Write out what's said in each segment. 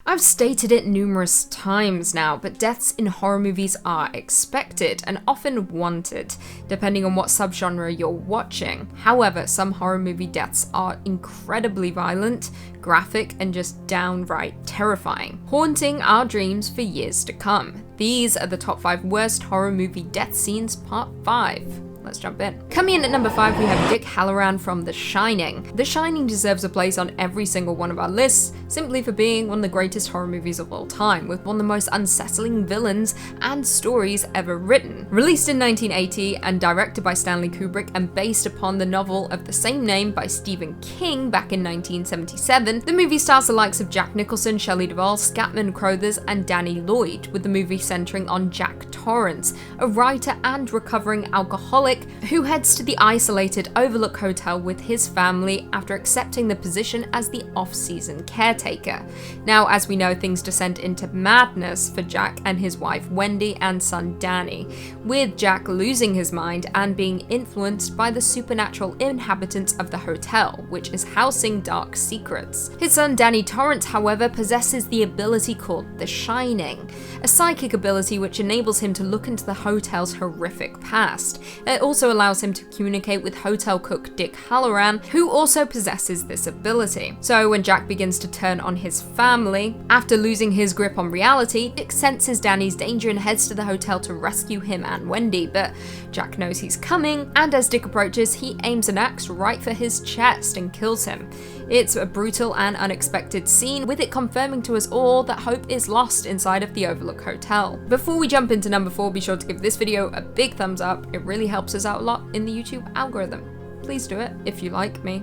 I've stated it numerous times now, but deaths in horror movies are expected and often wanted, depending on what subgenre you're watching. However, some horror movie deaths are incredibly violent, graphic, and just downright terrifying, haunting our dreams for years to come. These are the top 5 worst horror movie death scenes, part 5. Let's jump in. Coming in at number 5, we have Dick Halloran from The Shining. The Shining deserves a place on every single one of our lists, simply for being one of the greatest horror movies of all time, with one of the most unsettling villains and stories ever written. Released in 1980 and directed by Stanley Kubrick and based upon the novel of the same name by Stephen King back in 1977, the movie stars the likes of Jack Nicholson, Shelley Duvall, Scatman Crothers, and Danny Lloyd, with the movie centering on Jack Torrance, a writer and recovering alcoholic who heads to the isolated Overlook Hotel with his family after accepting the position as the off-season caretaker. Now, as we know, things descend into madness for Jack and his wife Wendy and son Danny, with Jack losing his mind and being influenced by the supernatural inhabitants of the hotel, which is housing dark secrets. His son Danny Torrance, however, possesses the ability called the Shining, a psychic ability which enables him to look into the hotel's horrific past. It also allows him to communicate with hotel cook Dick Halloran, who also possesses this ability. So when Jack begins to turn on his family, after losing his grip on reality, Dick senses Danny's danger and heads to the hotel to rescue him and Wendy, but Jack knows he's coming, and as Dick approaches, he aims an axe right for his chest and kills him. It's a brutal and unexpected scene, with it confirming to us all that hope is lost inside of the Overlook Hotel. Before we jump into number 4, be sure to give this video a big thumbs up. It really helps us out a lot in the YouTube algorithm. Please do it if you like me.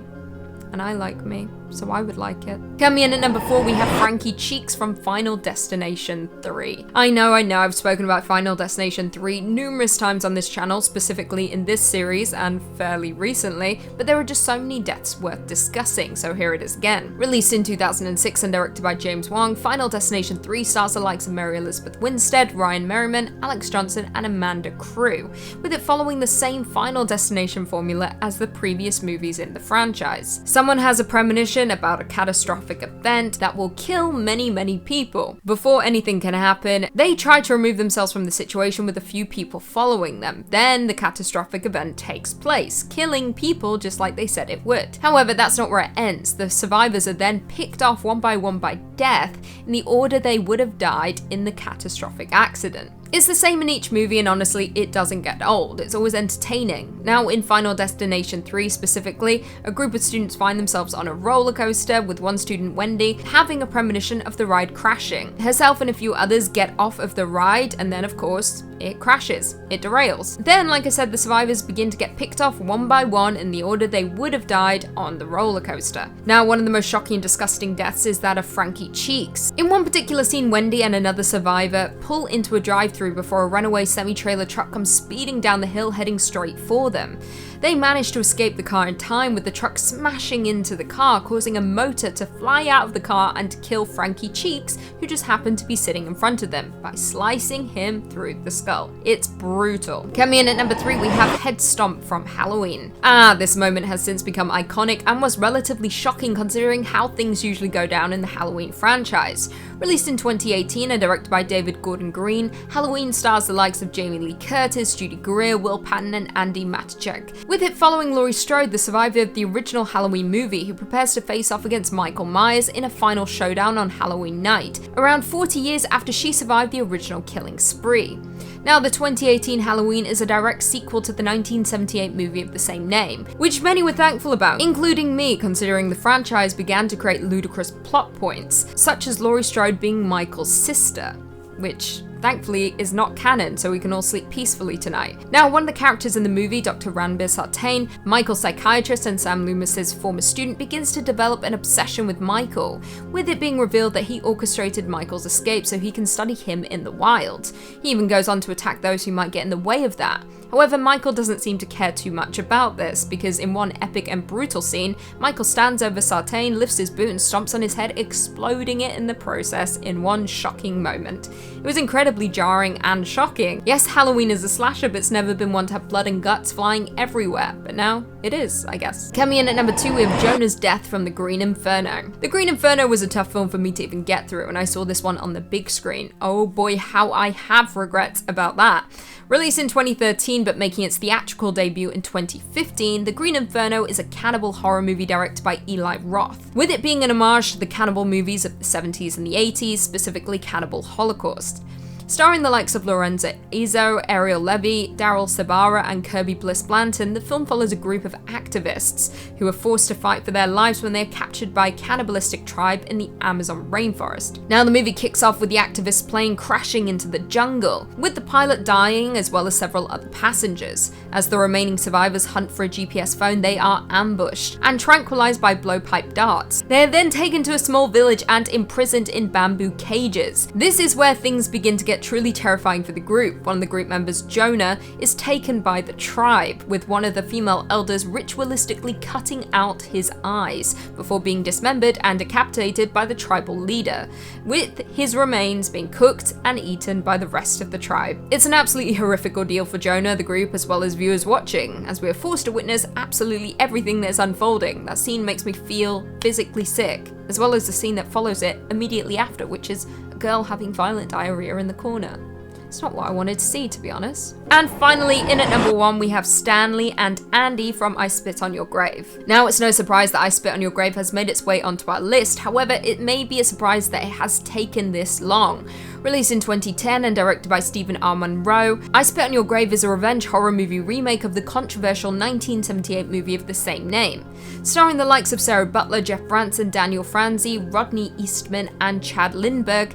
And I like me, so I would like it. Coming in at number 4, we have Frankie Cheeks from Final Destination 3. I know, I've spoken about Final Destination 3 numerous times on this channel, specifically in this series and fairly recently, but there are just so many deaths worth discussing, so here it is again. Released in 2006 and directed by James Wong, Final Destination 3 stars the likes of Mary Elizabeth Winstead, Ryan Merriman, Alex Johnson, and Amanda Crew, with it following the same Final Destination formula as the previous movies in the franchise. Someone has a premonition about a catastrophic event that will kill many people. Before anything can happen, they try to remove themselves from the situation with a few people following them. Then the catastrophic event takes place, killing people just like they said it would. However, that's not where it ends. The survivors are then picked off one by death in the order they would have died in the catastrophic accident. It's the same in each movie, and honestly, it doesn't get old. It's always entertaining. Now, in Final Destination 3 specifically, a group of students find themselves on a roller coaster, with one student, Wendy, having a premonition of the ride crashing. Herself and a few others get off of the ride, and then of course, it crashes. It derails. Then, like I said, the survivors begin to get picked off one by one in the order they would have died on the roller coaster. Now, one of the most shocking and disgusting deaths is that of Frankie Cheeks. In one particular scene, Wendy and another survivor pull into a drive-thru before a runaway semi-trailer truck comes speeding down the hill heading straight for them. They manage to escape the car in time, with the truck smashing into the car, causing a motor to fly out of the car and to kill Frankie Cheeks, who just happened to be sitting in front of them, by slicing him through the skull. It's brutal. Coming in at number 3, we have Head Stomp from Halloween. This moment has since become iconic and was relatively shocking considering how things usually go down in the Halloween franchise. Released in 2018 and directed by David Gordon Green, Halloween stars the likes of Jamie Lee Curtis, Judy Greer, Will Patton, and Andy Matichak, with it following Laurie Strode, the survivor of the original Halloween movie, who prepares to face off against Michael Myers in a final showdown on Halloween night, around 40 years after she survived the original killing spree. Now, the 2018 Halloween is a direct sequel to the 1978 movie of the same name, which many were thankful about, including me, considering the franchise began to create ludicrous plot points, such as Laurie Strode being Michael's sister, which thankfully is not canon, so we can all sleep peacefully tonight. Now, one of the characters in the movie, Dr. Ranbir Sartain, Michael's psychiatrist and Sam Loomis's former student, begins to develop an obsession with Michael, with it being revealed that he orchestrated Michael's escape so he can study him in the wild. He even goes on to attack those who might get in the way of that. However, Michael doesn't seem to care too much about this, because in one epic and brutal scene, Michael stands over Sartain, lifts his boot and stomps on his head, exploding it in the process in one shocking moment. It was incredibly jarring and shocking. Yes, Halloween is a slasher, but it's never been one to have blood and guts flying everywhere, but now it is, I guess. Coming in at number 2, we have Jonah's death from the Green Inferno. The Green Inferno was a tough film for me to even get through, and I saw this one on the big screen. Oh boy, how I have regrets about that. Released in 2013 but making its theatrical debut in 2015, The Green Inferno is a cannibal horror movie directed by Eli Roth, with it being an homage to the cannibal movies of the 70s and the 80s, specifically Cannibal Holocaust. Starring the likes of Lorenzo Izzo, Ariel Levy, Daryl Sabara, and Kirby Bliss Blanton, the film follows a group of activists who are forced to fight for their lives when they are captured by a cannibalistic tribe in the Amazon rainforest. Now the movie kicks off with the activists' plane crashing into the jungle, with the pilot dying as well as several other passengers. As the remaining survivors hunt for a GPS phone, they are ambushed and tranquilized by blowpipe darts. They are then taken to a small village and imprisoned in bamboo cages. This is where things begin to get truly terrifying for the group. One of the group members, Jonah, is taken by the tribe, with one of the female elders ritualistically cutting out his eyes before being dismembered and decapitated by the tribal leader, with his remains being cooked and eaten by the rest of the tribe. It's an absolutely horrific ordeal for Jonah, the group, as well as viewers watching, as we are forced to witness absolutely everything that is unfolding. That scene makes me feel physically sick, as well as the scene that follows it immediately after, which is a girl having violent diarrhea in the corner. It's not what I wanted to see, to be honest. And finally, in at number 1, we have Stanley and Andy from I Spit on Your Grave. Now, it's no surprise that I Spit on Your Grave has made its way onto our list. However, it may be a surprise that it has taken this long. Released in 2010 and directed by Stephen R. Monroe, I Spit on Your Grave is a revenge horror movie remake of the controversial 1978 movie of the same name. Starring the likes of Sarah Butler, Jeff Branson, Daniel Franzi, Rodney Eastman, and Chad Lindbergh,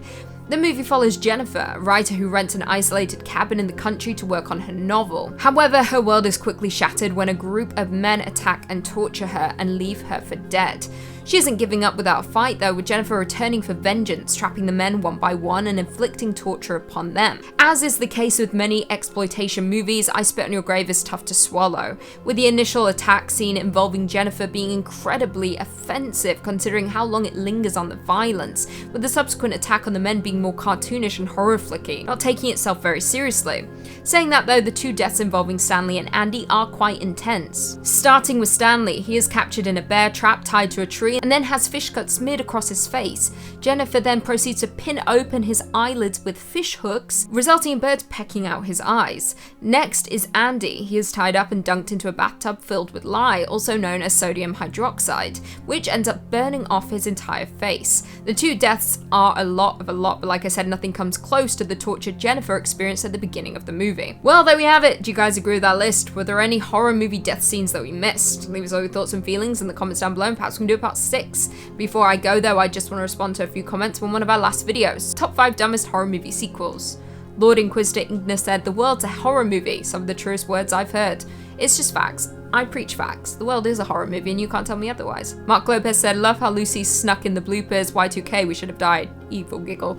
the movie follows Jennifer, a writer who rents an isolated cabin in the country to work on her novel. However, her world is quickly shattered when a group of men attack and torture her and leave her for dead. She isn't giving up without a fight though, with Jennifer returning for vengeance, trapping the men one by one and inflicting torture upon them. As is the case with many exploitation movies, I Spit on Your Grave is tough to swallow, with the initial attack scene involving Jennifer being incredibly offensive considering how long it lingers on the violence, with the subsequent attack on the men being more cartoonish and horror-flicky, not taking itself very seriously. Saying that though, the two deaths involving Stanley and Andy are quite intense. Starting with Stanley, he is captured in a bear trap tied to a tree and then has fish cuts smeared across his face. Jennifer then proceeds to pin open his eyelids with fish hooks, resulting in birds pecking out his eyes. Next is Andy. He is tied up and dunked into a bathtub filled with lye, also known as sodium hydroxide, which ends up burning off his entire face. The two deaths are a lot, but like I said, nothing comes close to the torture Jennifer experienced at the beginning of the movie. Well, there we have it. Do you guys agree with that list? Were there any horror movie death scenes that we missed? Leave us all your thoughts and feelings in the comments down below, and perhaps we can do part 6. Before I go though, I just want to respond to a few comments from one of our last videos. Top 5 dumbest horror movie sequels. Lord Inquisitor Ignis said, "The world's a horror movie." Some of the truest words I've heard. It's just facts. I preach facts. The world is a horror movie and you can't tell me otherwise. Mark Lopez said, "Love how Lucy snuck in the bloopers. Y2K, we should have died." Evil giggle.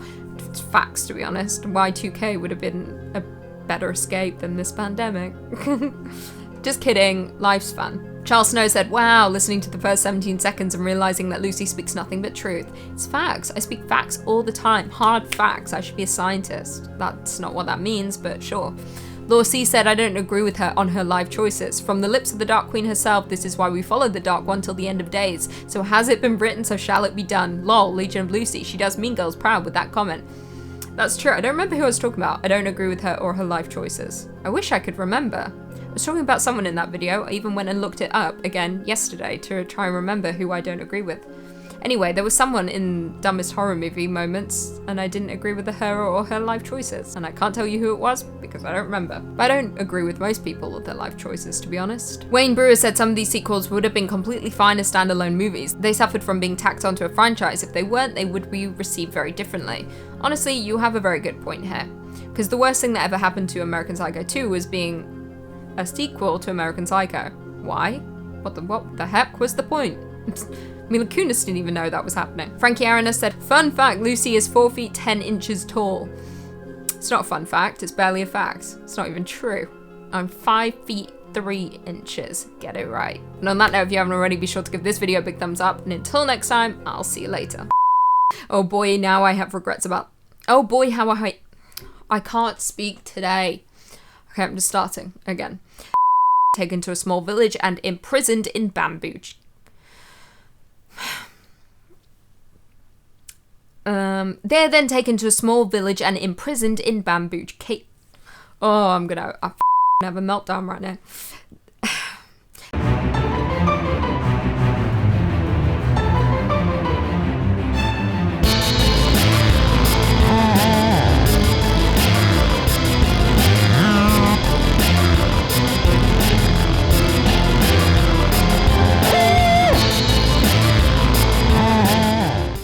It's facts, to be honest. Y2K would have been a better escape than this pandemic. Just kidding. Life's fun. Charles Snow said, "Wow, listening to the first 17 seconds and realizing that Lucy speaks nothing but truth." It's facts. I speak facts all the time. Hard facts. I should be a scientist. That's not what that means, but sure. Law C said, "I don't agree with her on her life choices. From the lips of the Dark Queen herself, this is why we followed the Dark One till the end of days. So has it been written, so shall it be done. Lol, Legion of Lucy. She does Mean Girls proud with that comment." That's true. I don't remember who I was talking about. I don't agree with her or her life choices. I wish I could remember. I was talking about someone in that video. I even went and looked it up again yesterday to try and remember who I don't agree with. Anyway, there was someone in Dumbest Horror Movie Moments, and I didn't agree with her or her life choices. And I can't tell you who it was because I don't remember. But I don't agree with most people with their life choices, to be honest. Wayne Brewer said some of these sequels would have been completely fine as standalone movies. They suffered from being tacked onto a franchise. If they weren't, they would be received very differently. Honestly, you have a very good point here. Because the worst thing that ever happened to American Psycho 2 was being a sequel to American Psycho. Why? What the heck was the point? Mila Kunis didn't even know that was happening. Frankie Arana said, "Fun fact, Lucy is 4 feet 10 inches tall." It's not a fun fact, it's barely a fact. It's not even true. I'm 5 feet 3 inches. Get it right. And on that note, if you haven't already, be sure to give this video a big thumbs up. And until next time, I'll see you later. Oh boy, now I have regrets about... Oh boy, how I can't speak today. Okay, I'm just starting again. Taken to a small village and imprisoned in bamboo. They're then taken to a small village and imprisoned in bamboo. Oh, I'm gonna have a meltdown right now.